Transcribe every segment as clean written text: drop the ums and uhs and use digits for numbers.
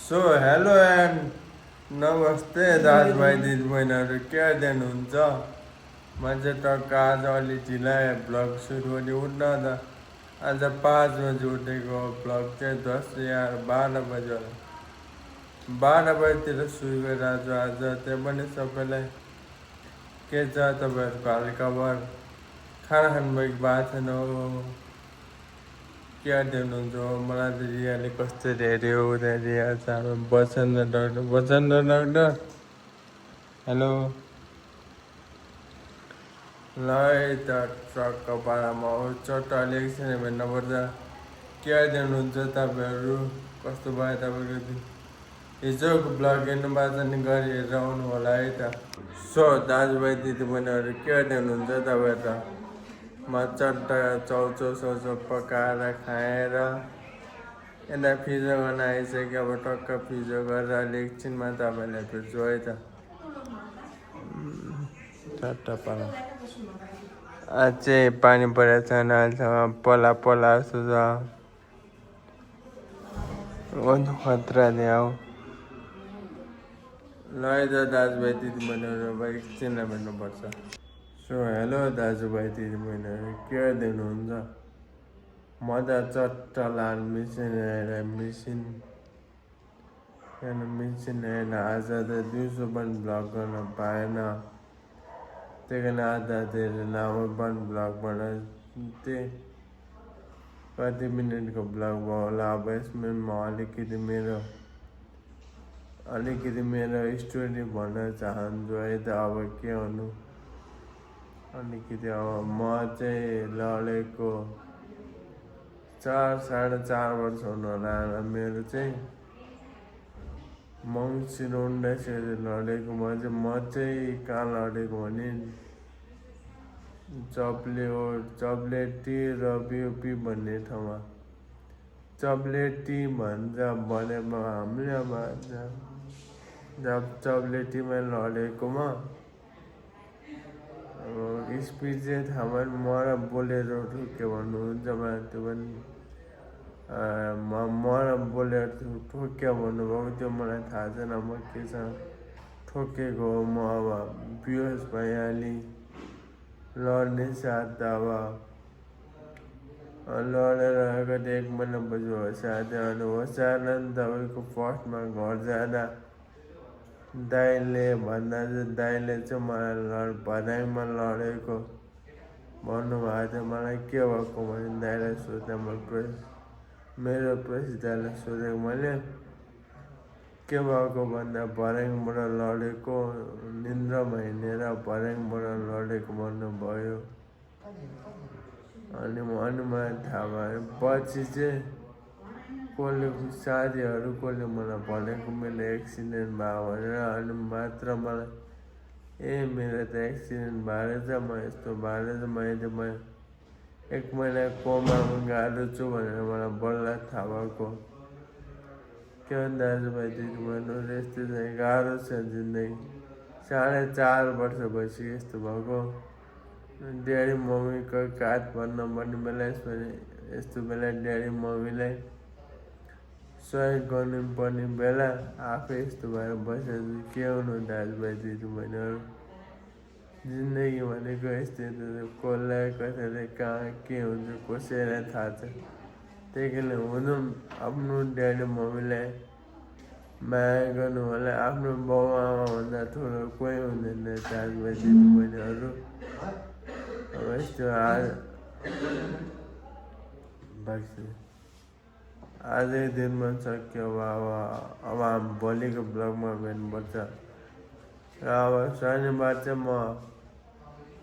so hello and नमस्ते दाजुभाइ दिदीबहिनीहरू के दिनुहुन्छ म चाहिँ टक्क आज अलि ढिला भ्लग सुरु पनि उठ्न त आज 5 बजी उठेको भ्लग चाहिँ 10 या 12 बजी होला 12 बजीतिर सुरु गरेर आज त्यहाँ पनि सबैलाई के छ तपाईँहरूको हालखबर खाना खानुभएको भएको छैन हो क्या हुनुहुन्छ मलाई त रियाले कसरी हेऱ्यो उता रिया छ बसन्त डक्टर हेलो ल त ट्रकको पारामा चट्ट एकछिन भेट्नुपर्छ क्या हुनुहुन्छ तपाईँहरू कस्तो भयो तपाईँको दिन हिजोको ब्लग हेर्नु भएको छ नि गरी हेरेर आउनु होला है त सो दाजुभाइ दिदीबहिनीहरू के हुनुहुन्छ तपाईँ त म चट्ट चौचो पकाएर खाएर यता फिजो गर्न आइसक्यो अब टक्क फिजो गरेर अहिले एकछिनमा तपाईँलाई भेट्छु है त चट्ट पारा आज चाहिँ पानी परेको छैन अहिलेसम्म पला जस्तो छ खतरा नि आऊ ल त दाजुभाइ दिदीबहिनीहरू अब एकछिनलाई भेट्नुपर्छ सो हेलो दाजुभाइ दिदीबहिनीहरू के दिनुहुन्छ म त चट्ट लाल मिसिन हेरेर आज त दिउँसो पनि भ्लग गर्न पाएन त्यही कारण आज धेरै लामो पनि भ्लग बनाएको कति मिनटको भ्लग भयो होला अब यसमा म अलिकति मेरो स्टोरी भन्न चाहन्छु है त अब के हुनु अलिकति अब म चाहिँ लडेको 4-4.5 वर्ष हुनु होला मेरो चाहिँ मङ्सिर 19 लडेको म चाहिँ कहाँ लडेको भने चप्लेटी र बिओपी भन्ने ठाउँमा चप्लेटी भन्छ भनेमा हामीले अब चप्लेटीमा लडेकोमा अब स्पिड चाहिँ थाहा भएन म र बोलेरो ठोक्यो भन्नुहुन्छ मलाई त्यो पनि म र बोलेरो ठोक्यो भन्नुभएको त्यो मलाई थाहा छैन म के छ ठोकेको म अब बिहोस भइहालेँ लड्ने साथ अब लडेर कति 1 महिनापछि होस्याएको थियो अनि होस्याएर तपाईँको फर्स्टमा घर जाँदा दाइले चाहिँ मलाई भदाइमा लडेको भन्नुभएको थियो मलाई के भएको भने दाइलाई सोध्दा मेरो प्रेसिडेन्टलाई सोधेको मैले के भएको भन्दा भर्याङबाट लडेको निन्द्रामा हिँडेर भर्याङबाट लडेको भन्नुभयो अनि मलाई थाहा भयो पछि चाहिँ साथीहरू कसले मलाई भनेको मेरो एक्सिडेन्ट भयो भनेर अनि मात्र मलाई मेरो त एक्सिडेन्ट भएर चाहिँ म यस्तो भएर चाहिँ म 1 महिना कोमामा गएको छु भनेर मलाई बल्ल थाहा भएको के भन्छ दाजुभाइ दिदीबहिनीहरू यस्तो चाहिँ गाह्रो छ जिन्दगी 4.5 वर्ष भइसक्यो यस्तो भएको ड्याडी मम्मीको काठ भन्न पर्ने बेला यस्तो बेला ड्याडी मम्मीलाई सहयोग गर्नुपर्ने बेला आफै यस्तो भएर बसेको के हुनु दाजुभाइ दिदीबहिनीहरू जिन्दगी भनेको यस्तै कसलाई कसैले कहाँ के हुन्छ कसैलाई थाहा छ त्यही कारण हुनु आफ्नो ड्याडी मम्मीलाई माया गर्नु होला आफ्नो बाउ आमाभन्दा ठुलो कोही हुँदैन दाजुभाइ दिदीबहिनीहरू अब यस्तो आजै दिनमा सक्यो अब हामी भोलिको ब्लगमा भेट्नुपर्छ र अब शनिबार चाहिँ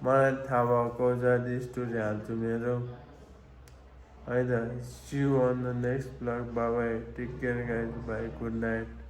मलाई थाहा भएको जति स्टोरी हाल्छु मेरो है त see you on the next blog bye take care guys bye good night